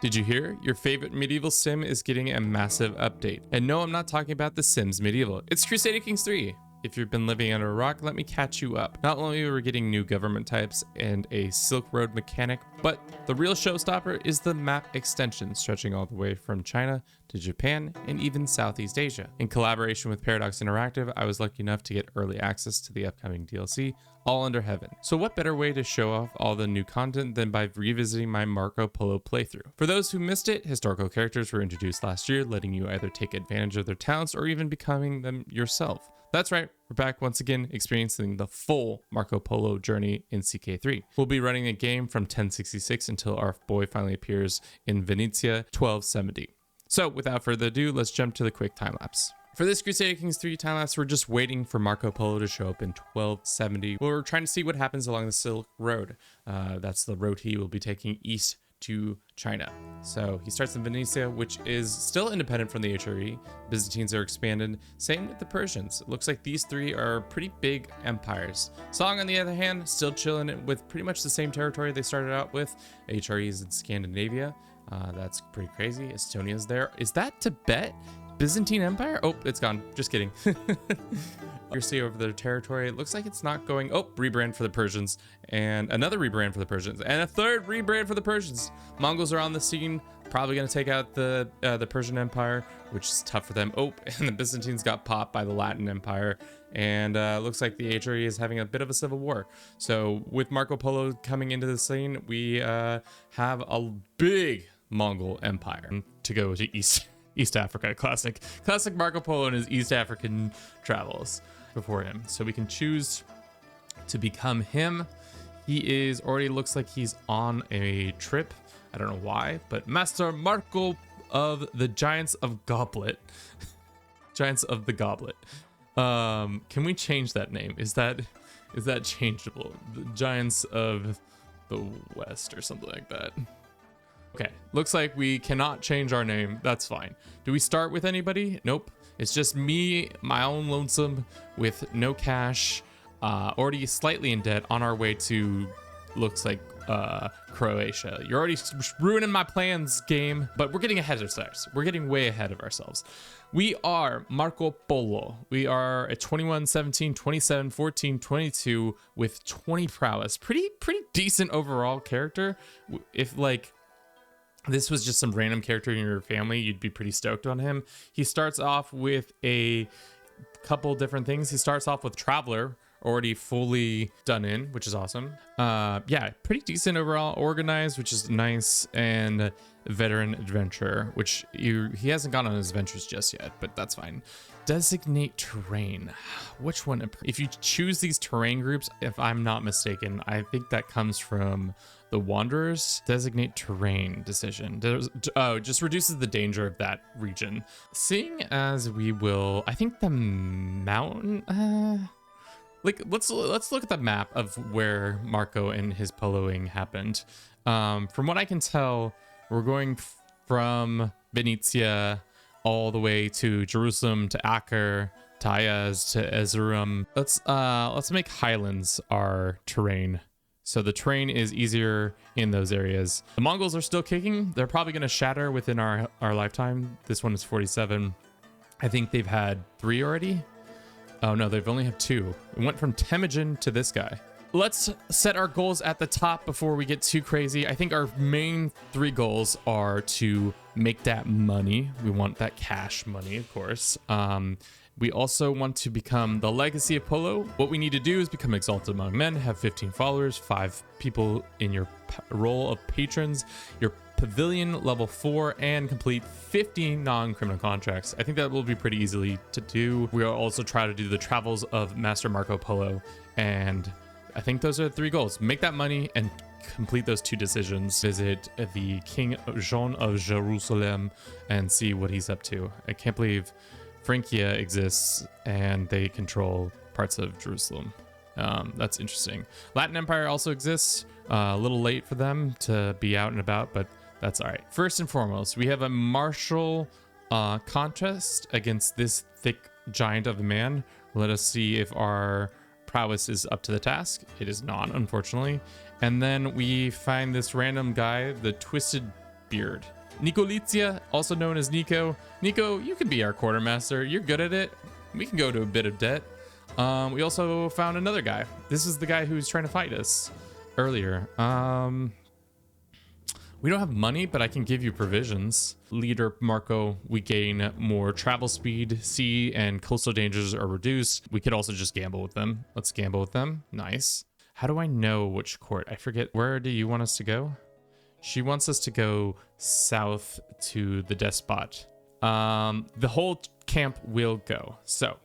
Did you hear? Your favorite medieval sim is getting a massive update. And no, I'm not talking about The Sims Medieval. It's Crusader Kings 3. If you've been living under a rock, let me catch you up. Not only are we getting new government types and a Silk Road mechanic, but the real showstopper is the map extension stretching all the way from China to Japan and even Southeast Asia. In collaboration with Paradox Interactive, I was lucky enough to get early access to the upcoming DLC, all under heaven. So what better way to show off all the new content than by revisiting my Marco Polo playthrough? For those who missed it, historical characters were introduced last year, letting you either take advantage of their talents or even becoming them yourself. That's right, we're back once again experiencing the full Marco Polo journey in CK3. We'll be running the game from 1066 until our boy finally appears in Venezia 1270. So without further ado, let's jump to the quick time lapse. For this Crusader Kings 3 time lapse, we're just waiting for Marco Polo to show up in 1270. We're trying to see what happens along the Silk Road. That's the road he will be taking east to China. So he starts in Venezia, which is still independent from the HRE. Byzantines are expanded. Same with the Persians. It looks like these three are pretty big empires. Song, on the other hand, still chilling with pretty much the same territory they started out with. HRE is in Scandinavia. That's pretty crazy. Estonia's there. Is that Tibet? Byzantine Empire? Oh, it's gone. Just kidding. You see over their territory. It looks like it's not going. Oh, rebrand for the Persians, and another rebrand for the Persians, and a third rebrand for the Persians. Mongols are on the scene, probably going to take out the Persian Empire, which is tough for them. Oh, and the Byzantines got popped by the Latin Empire, and looks like the HRE is having a bit of a civil war. So with Marco Polo coming into the scene, we have a big Mongol Empire to go to East Africa. Classic Marco Polo and his East African travels before him. So we can choose to become him. He is already looks like he's on a trip. I don't know why, but Master Marco of the Giants of Goblet. Giants of the Goblet. Can we change that name? Is that changeable? The Giants of the West or something like that. Okay, looks like we cannot change our name. That's fine. Do we start with anybody? Nope. It's just me, my own lonesome, with no cash, already slightly in debt, on our way to, looks like, Croatia. You're already ruining my plans, game, but we're getting ahead of ourselves. We're getting way ahead of ourselves. We are Marco Polo. We are at 21, 17, 27, 14, 22 with 20 prowess. Pretty decent overall character. If, like, this was just some random character in your family, you'd be pretty stoked on him. He starts off with a couple different things. He starts off with Traveler, already fully done in, which is awesome. Yeah, pretty decent overall. Organized, which is nice, and Veteran Adventurer, which he hasn't gone on his adventures just yet, but that's fine. Designate terrain. Which one? If you choose these terrain groups, if I'm not mistaken, I think that comes from the Wanderers. Designate terrain decision. Just reduces the danger of that region. Seeing as we will, I think the mountain. Like let's look at the map of where Marco and his poloing happened. From what I can tell, we're going from Venezia all the way to Jerusalem, to Acre, to Ayaz, to Erzurum. Let's make Highlands our terrain. So the terrain is easier in those areas. The Mongols are still kicking. They're probably going to shatter within our lifetime. This one is 47. I think they've had 3 already. Oh no, they've only had 2. It went from Temujin to this guy. Let's set our goals at the top before we get too crazy. I think our main 3 goals are to make that money. We want that cash money, of course. We also want to become the legacy of Polo. What we need to do is become exalted among men, have 15 followers, 5 people in your role of patrons, your pavilion level 4, and complete 15 non-criminal contracts. I think that will be pretty easily to do. We'll also try to do the travels of Master Marco Polo, and I think those are the 3 goals. Make that money and complete those 2 decisions. Visit the King Jean of Jerusalem and see what he's up to. I can't believe Francia exists and they control parts of Jerusalem. That's interesting. Latin Empire also exists. A little late for them to be out and about, but that's all right. First and foremost, we have a martial contest against this thick giant of a man. Let us see if our prowess is up to the task. It is not, unfortunately. And then we find this random guy, the Twisted beard. Nikolitsia, also known as Nico. Nico, you can be our quartermaster. You're good at it. We can go to a bit of debt. We also found another guy. This is the guy who was trying to fight us earlier. We don't have money, but I can give you provisions. Leader Marco, we gain more travel speed. Sea and coastal dangers are reduced. We could also just gamble with them. Let's gamble with them. Nice. How do I know which court? I forget. Where do you want us to go? She wants us to go south to the despot. The whole camp will go. So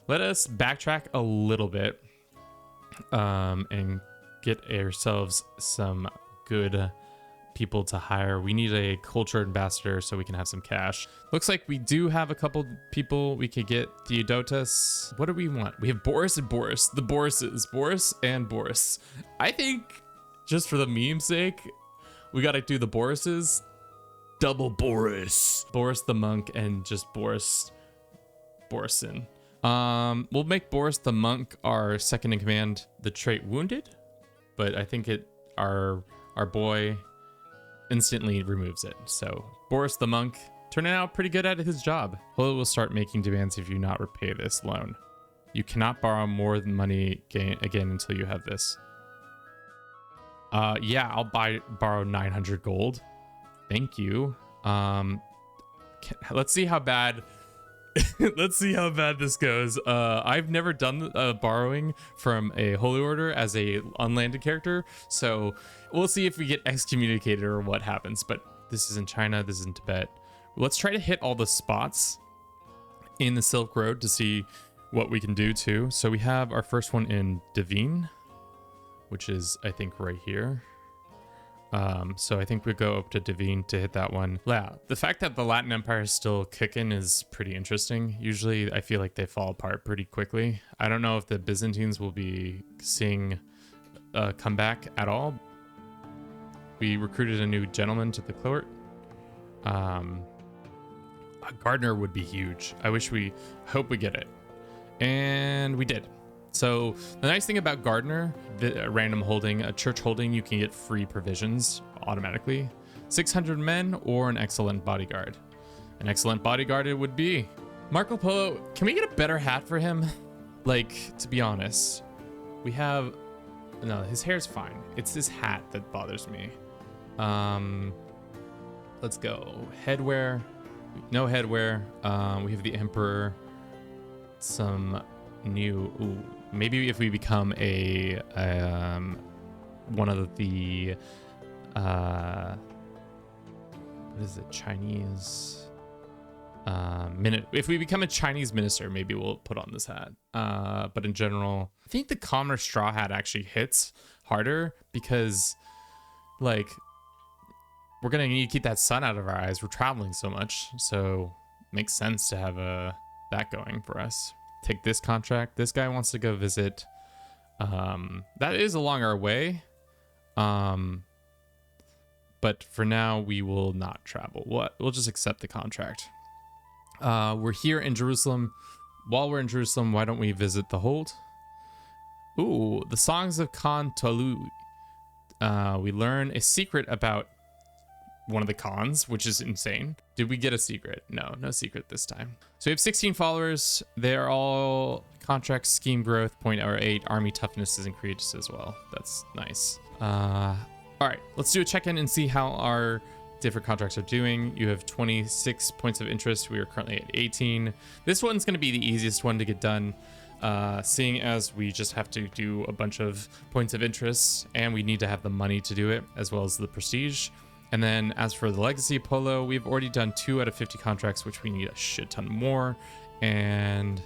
let us backtrack a little bit and get ourselves some good people to hire. We need a culture ambassador so we can have some cash. Looks like we do have a couple people we could get. Theodotus. What do we want? We have Boris and Boris. The Borises. Boris and Boris. I think just for the meme's sake, we got to do the Borises. Double Boris. Boris the monk and just Boris Borison. We'll make Boris the monk our second in command. The trait wounded, but I think our boy instantly removes it. So Boris the monk turning out pretty good at his job. Polo will start making demands if you do not repay this loan. You cannot borrow more than money again until you have this. Yeah, I'll borrow 900 gold. Thank you. Let's see how bad let's see how bad this goes. I've never done borrowing from a holy order as a unlanded character, so we'll see if we get excommunicated or what happens. But this is in China, this is in Tibet. Let's try to hit all the spots in the Silk Road to see what we can do too. So we have our first one in Divine, which is I think right here. So I think we go up to Divine to hit that one. Yeah, the fact that the Latin Empire is still kicking is pretty interesting. Usually I feel like they fall apart pretty quickly. I don't know if the Byzantines will be seeing a comeback at all. We recruited a new gentleman to the court. A gardener would be huge. I hope we get it. And we did. So the nice thing about gardener, the random holding, a church holding, you can get free provisions automatically. 600 men or an excellent bodyguard. An excellent bodyguard it would be. Marco Polo, can we get a better hat for him? Like, to be honest, we have, no, his hair's fine. It's his hat that bothers me. Let's go. Headwear, no headwear. We have the Emperor, some new, maybe if we become a one of the what is it, Chinese if we become a Chinese minister, maybe we'll put on this hat. But in general, I think the commoner straw hat actually hits harder because like we're gonna need to keep that sun out of our eyes. We're traveling so much, so it makes sense to have that going for us. Take this contract. This guy wants to go visit. That is along our way. But for now, we will not travel. We'll just accept the contract. We're here in Jerusalem. While we're in Jerusalem, why don't we visit the hold? Ooh, the Songs of Khan Tolu. We learn a secret about one of the Khans, which is insane. Did we get a secret? No secret this time. So we have 16 followers. They're all contracts, scheme growth, 0.08, army toughness is increased as well. That's nice. All right, let's do a check-in and see how our different contracts are doing. You have 26 points of interest. We are currently at 18. This one's going to be the easiest one to get done, seeing as we just have to do a bunch of points of interest and we need to have the money to do it as well as the prestige. And then as for the legacy polo, we've already done 2 out of 50 contracts, which we need a shit ton more. And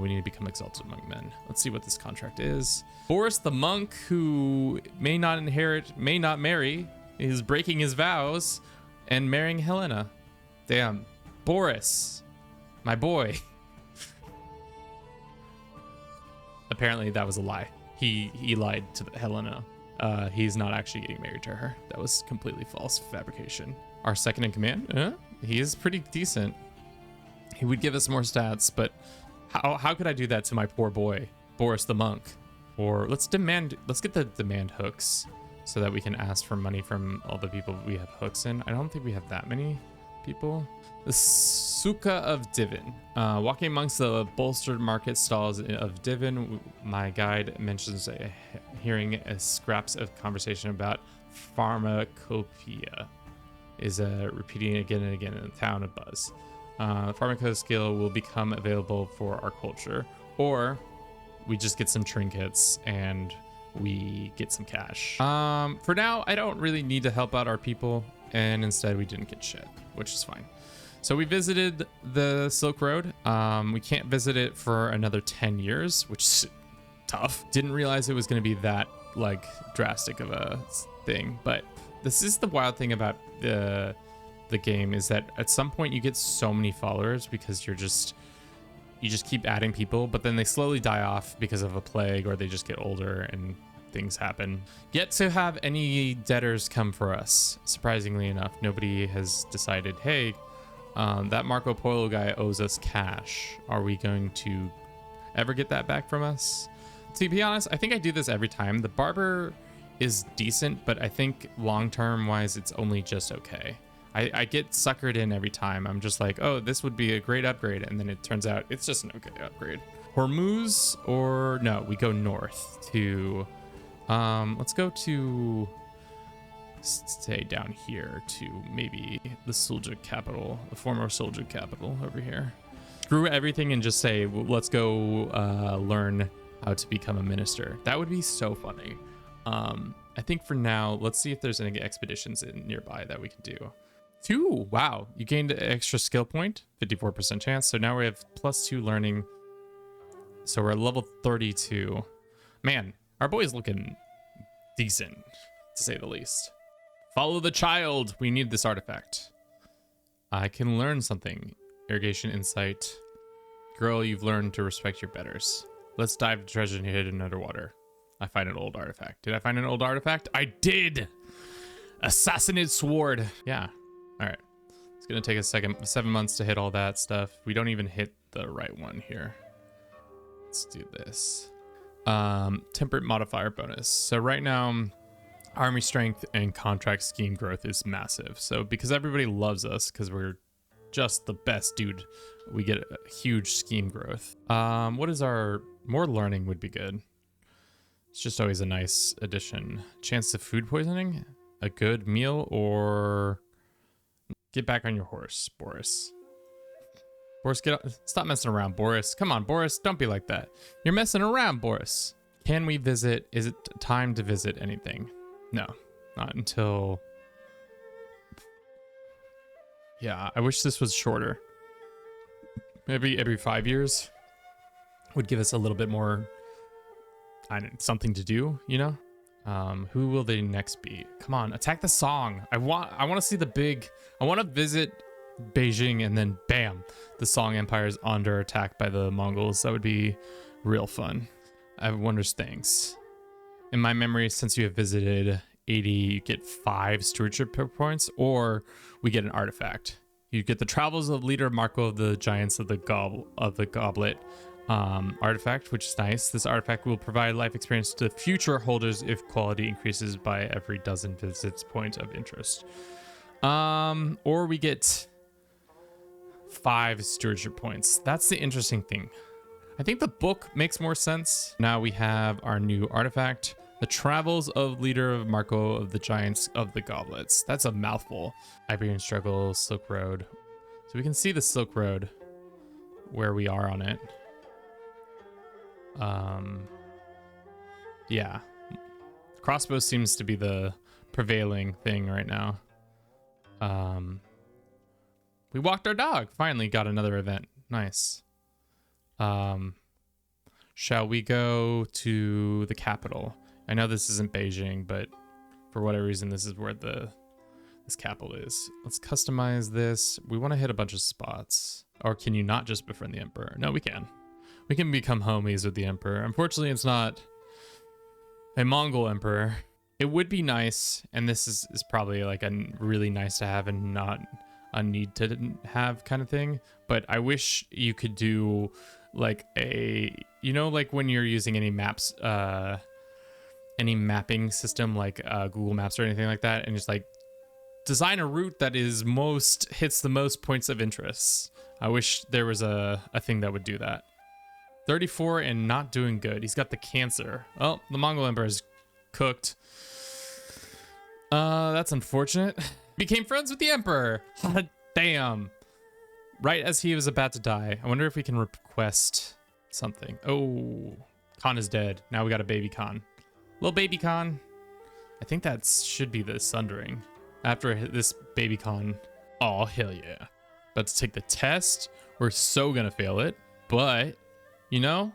we need to become exalted among men. Let's see what this contract is. Boris the monk, who may not inherit, may not marry, is breaking his vows and marrying Helena. Damn. Boris, my boy. Apparently that was a lie. He lied to Helena. He's not actually getting married to her. That was completely false fabrication. Our second in command, he is pretty decent. He would give us more stats, but how could I do that to my poor boy, Boris the monk? Or let's get the demand hooks. so that we can ask for money from all the people we have hooks in. I don't think we have that many people. The Suka of Divin. Walking amongst the bolstered market stalls of Divin, my guide mentions hearing scraps of conversation about pharmacopoeia. Is repeating again and again in the town of Buzz. Pharmaco skill will become available for our culture, or we just get some trinkets and we get some cash. For now, I don't really need to help out our people, and instead we didn't get shit, which is fine. So we visited the Silk Road. We can't visit it for another 10 years, which is tough. Didn't realize it was going to be that like drastic of a thing, but this is the wild thing about the game, is that at some point you get so many followers because you just keep adding people, but then they slowly die off because of a plague, or they just get older and things happen. Yet to have any debtors come for us. Surprisingly enough, nobody has decided, hey, that Marco Polo guy owes us cash. Are we going to ever get that back from us? To be honest, I think I do this every time. The barber is decent, but I think long-term wise, it's only just okay. I get suckered in every time. I'm just like, oh, this would be a great upgrade. And then it turns out it's just an okay upgrade. Hormuz, or no, we go north to, let's go to, stay down here to maybe the Seljuk capital, the former Seljuk capital over here. Screw everything and just say, well, let's go learn how to become a minister. That would be so funny. I think for now, let's see if there's any expeditions nearby that we can do. 2, wow, you gained an extra skill point, 54% chance. So now we have +2 learning. So we're at level 32. Man, our boy's looking decent, to say the least. Follow the child. We need this artifact. I can learn something. Irrigation insight. Girl, you've learned to respect your betters. Let's dive into treasure hidden underwater. I find an old artifact. Did I find an old artifact? I did! Assassinate sword. Yeah. All right. It's going to take us 7 months to hit all that stuff. We don't even hit the right one here. Let's do this. Temperate modifier bonus. So right now, army strength and contract scheme growth is massive. So because everybody loves us, because we're just the best dude, we get a huge scheme growth. What is our... More learning would be good. It's just always a nice addition. Chance of food poisoning? A good meal, or... Get back on your horse, Boris. Boris, stop messing around, Boris. Come on, Boris, don't be like that. You're messing around, Boris. Can we visit? Is it time to visit anything? No, not until... Yeah, I wish this was shorter. Maybe every 5 years would give us a little bit more, something to do, you know? Who will they next be? Come on, attack the Song. I want to see the big... I want to visit Beijing, and then bam, the Song Empire is under attack by the Mongols. That would be real fun. I have wonders things. In my memory, since you have visited 80, you get 5 stewardship points, or we get an artifact. You get the travels of leader Marco of the Giants of the Goblet artifact, which is nice. This artifact will provide life experience to future holders if quality increases by every dozen visits point of interest. Or we get 5 stewardship points. That's the interesting thing. I think the book makes more sense. Now we have our new artifact, the travels of leader of Marco of the Giants of the Goblets. That's a mouthful. Iberian Struggle, Silk Road. So we can see the Silk Road, where we are on it. Yeah. Crossbow seems to be the prevailing thing right now. We walked our dog. Finally got another event. Nice. Shall we go to the capital? I know this isn't Beijing, but for whatever reason, this is where this capital is. Let's customize this. We want to hit a bunch of spots. Or can you not just befriend the Emperor? No, we can. We can become homies with the Emperor. Unfortunately, it's not a Mongol Emperor. It would be nice, and this is probably like a really nice to have and not a need to have kind of thing, but I wish you could do like a, you know, like when you're using any maps, any mapping system like Google Maps or anything like that, and just like design a route that is hits the most points of interest. I wish there was a thing that would do that. 34 and not doing good. He's got the cancer. Oh, the Mongol Emperor is cooked. That's unfortunate. Became friends with the Emperor. Damn. Right as he was about to die. I wonder if we can request something. Oh, Khan is dead. Now we got a baby Khan. Little baby Khan. I think that should be the Sundering. After this baby Khan. Oh, hell yeah. About to take the test. We're so gonna fail it. But, you know,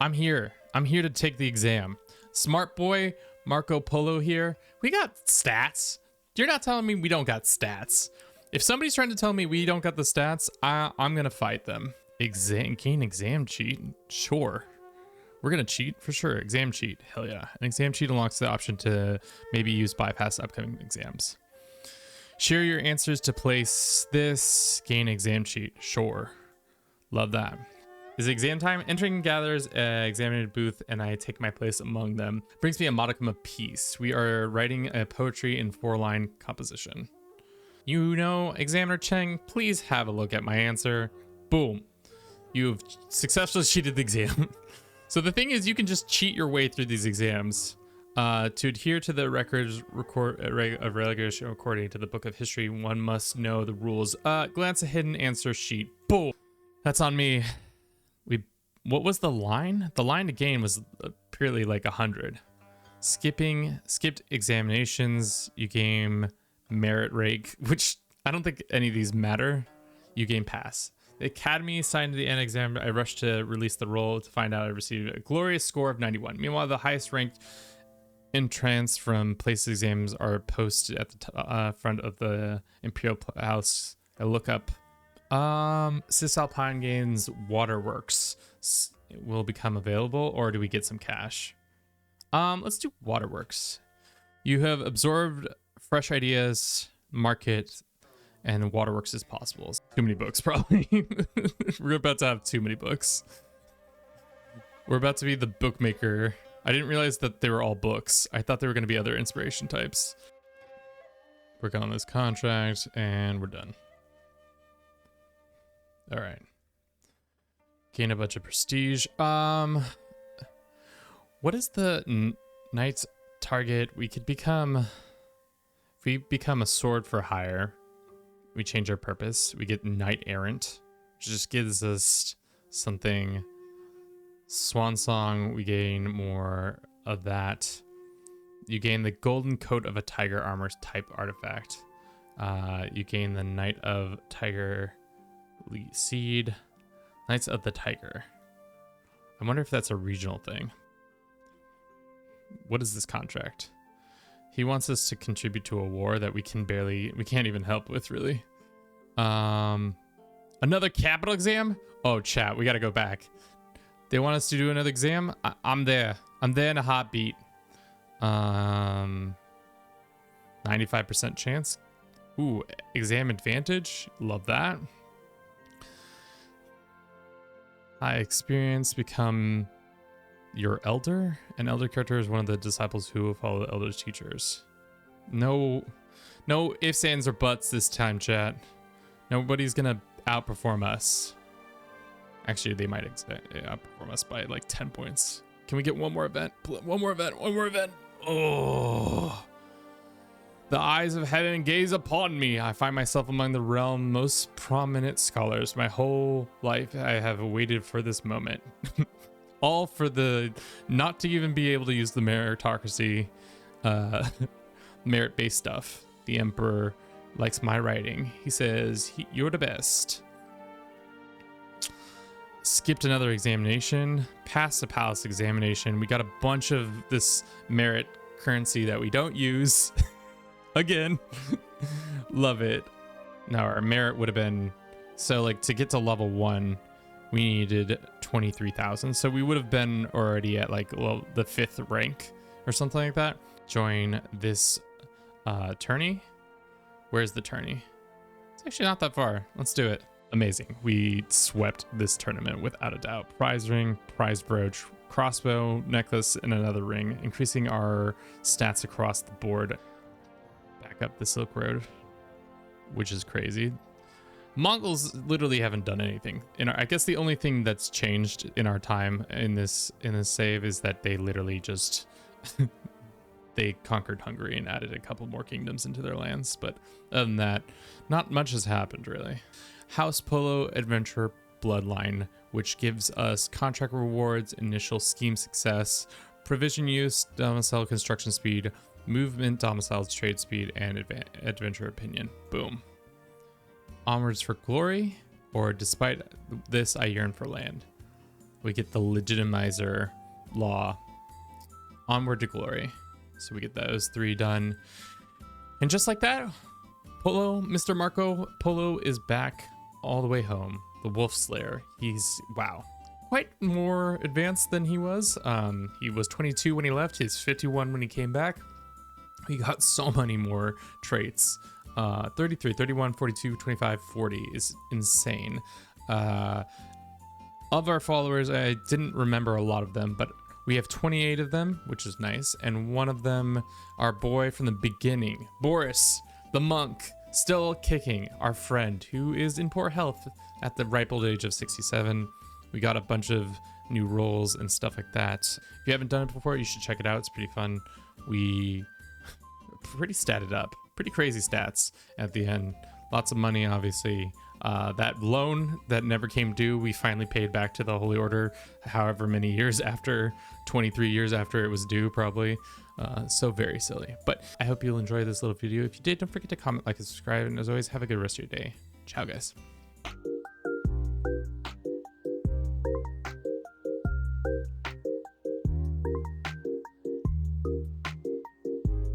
I'm here. I'm here to take the exam. Smart boy Marco Polo here. We got stats. You're not telling me we don't got stats. If somebody's trying to tell me we don't got the stats, I'm gonna fight them. Gain exam cheat? Sure. We're gonna cheat for sure. Exam cheat. Hell yeah. An exam cheat unlocks the option to maybe use bypass upcoming exams. Share your answers to place this. Gain exam cheat. Sure. Love that. Is it exam time? Entering gathers examined booth and I take my place among them. Brings me a modicum of peace. We are writing a poetry in 4-line composition. You know, Examiner Cheng, please have a look at my answer. Boom. You've successfully cheated the exam. So the thing is, you can just cheat your way through these exams. To adhere to the records of relegation according to the Book of History, one must know the rules. Glance a hidden answer sheet. Boom. That's on me. What was the line? The line to gain was purely like 100. Skipped examinations. You gain merit rate, which I don't think any of these matter. You gain pass. The Academy signed the end exam. I rushed to release the roll to find out I received a glorious score of 91. Meanwhile, the highest ranked entrants from place exams are posted at the front of the Imperial House. I look up. Cisalpine Gains Waterworks will become available, or do we get some cash? Let's do Waterworks. You have absorbed fresh ideas, market, and Waterworks is possible. Too many books, probably. We're about to have too many books. We're about to be the bookmaker. I didn't realize that they were all books. I thought there were going to be other inspiration types. Work on this contract, and we're done. All right. Gain a bunch of prestige. What is the knight's target? We could become... If we become a sword for hire, we change our purpose. We get knight errant, which just gives us something. Swan Song, we gain more of that. You gain the golden coat of a tiger armor type artifact. You gain the Knight of Tiger Seed. Knights of the Tiger. I wonder if that's a regional thing. What is this contract? He wants us to contribute to a war that we can't even help with, really. Another capital exam? Oh, chat, we gotta go back. They want us to do another exam? I'm there. I'm there in a heartbeat. 95% chance. Ooh, exam advantage. Love that. High experience, become your elder. An elder character is one of the disciples who will follow the elder's teachers. No ifs, ands, or buts this time, chat. Nobody's gonna outperform us. Actually, they might outperform us by like 10 points. Can we get one more event? One more event. One more event. Oh. The eyes of heaven gaze upon me. I find myself among the realm's most prominent scholars. My whole life I have waited for this moment. All for the not to even be able to use the meritocracy, merit-based stuff. The Emperor likes my writing. He says, you're the best. Skipped another examination. Passed the palace examination. We got a bunch of this merit currency that we don't use. Again. Love it. Now our merit would have been, so like to get to level 1 we needed 23,000, so we would have been already at like, well, the 5th rank or something like that. Join this tourney. Where's the tourney? It's actually not that far. Let's do it. Amazing. We swept this tournament without a doubt. Prize ring, prize brooch, crossbow, necklace, and another ring, increasing our stats across the board. Back up the Silk Road, which is crazy. Mongols literally haven't done anything. I guess the only thing that's changed in our time in this save is that they literally just they conquered Hungary and added a couple more kingdoms into their lands. But other than that, not much has happened really. House Polo Adventure Bloodline, which gives us contract rewards, initial scheme success, provision use, domicile construction speed, movement, domicile trade speed, and adventure opinion. Boom. Onwards for glory, or despite this, I yearn for land. We get the legitimizer law. Onward to glory. So we get those 3 done. And just like that, Polo, Mr. Marco Polo is back all the way home. The Wolf Slayer. He's, wow, quite more advanced than he was. He was 22 when he left. He's 51 when he came back. He got so many more traits. 33, 31, 42, 25, 40 is insane. Of our followers, I didn't remember a lot of them, but we have 28 of them, which is nice. And one of them, our boy from the beginning, Boris, the monk, still kicking, our friend, who is in poor health at the ripe old age of 67. We got a bunch of new roles and stuff like that. If you haven't done it before, you should check it out. It's pretty fun. We pretty statted up, pretty crazy stats at the end. Lots of money, obviously. That loan that never came due, we finally paid back to the Holy Order, however many years after, 23 years after it was due, probably. So very silly. But I hope you'll enjoy this little video. If you did, don't forget to comment, like, and subscribe. And as always, have a good rest of your day. Ciao, guys.